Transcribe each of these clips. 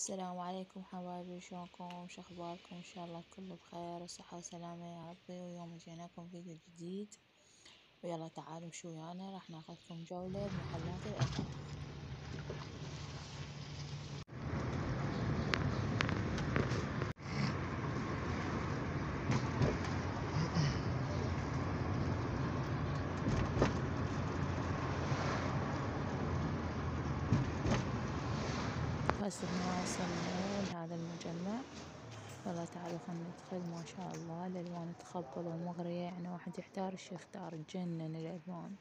السلام عليكم حبايبي، شلونكم؟ شخباركم؟ ان شاء الله الكل بخير وصحة وسلامة يا ربي. واليوم جيناكم فيديو جديد، ويلا تعالوا شو ويانا راح ناخذكم جولة بمحلات الأثاث. هسه احنا وصلنا لهذا المجمع، يلا تعالوا خلنا ندخل. ما شاء الله الألوان تخبل ومغرية، يعني واحد يحتار ايش يختار، تجنن الألوان.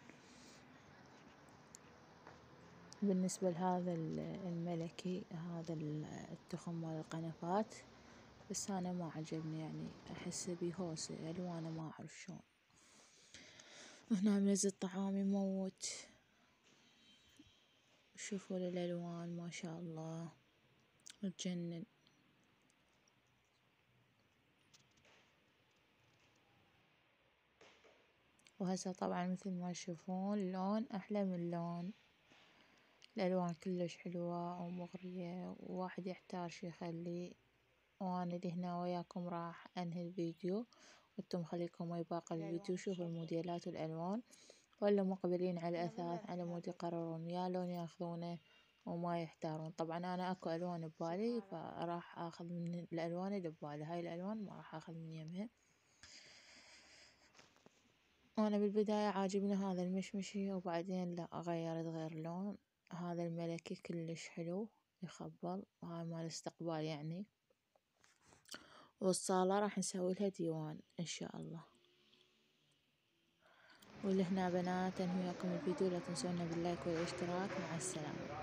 بالنسبة لهذا الملكي، هذا التخم مال القنفات، بس أنا ما عجبني، يعني أحسه بيهوسة ألوانه ما أعرف شلون. هنا منزل طعام يموت، شوفوا الألوان ما شاء الله تجنن. وهسه طبعا مثل ما تشوفون لون أحلى من لون، الألوان كلش حلوة ومغرية وواحد يحتار شي يخلي. وأنا لهنا وياكم راح أنهي الفيديو، وانتم خليكم ويا باقي الفيديو شوفوا الموديلات والألوان، ولا مقبلين على الأثاث على مود يقررون يا لون ياخذونه وما يحتارون. طبعا أنا أكو ألوان ببالي فراح أخذ من الألوان اللي ببالي، هاي الألوان ما راح أخذ من يمها. وأنا بالبداية عاجبني هذا المشمشي، وبعدين لا غيرت غير لون. هذا الملكي كلش حلو يخبل، وهاي مال استقبال يعني. والصالة راح نسوي لها ديوان إن شاء الله. واللي هنا بنات أنهي وياكم الفيديو، لا تنسونا باللايك والاشتراك. مع السلامة.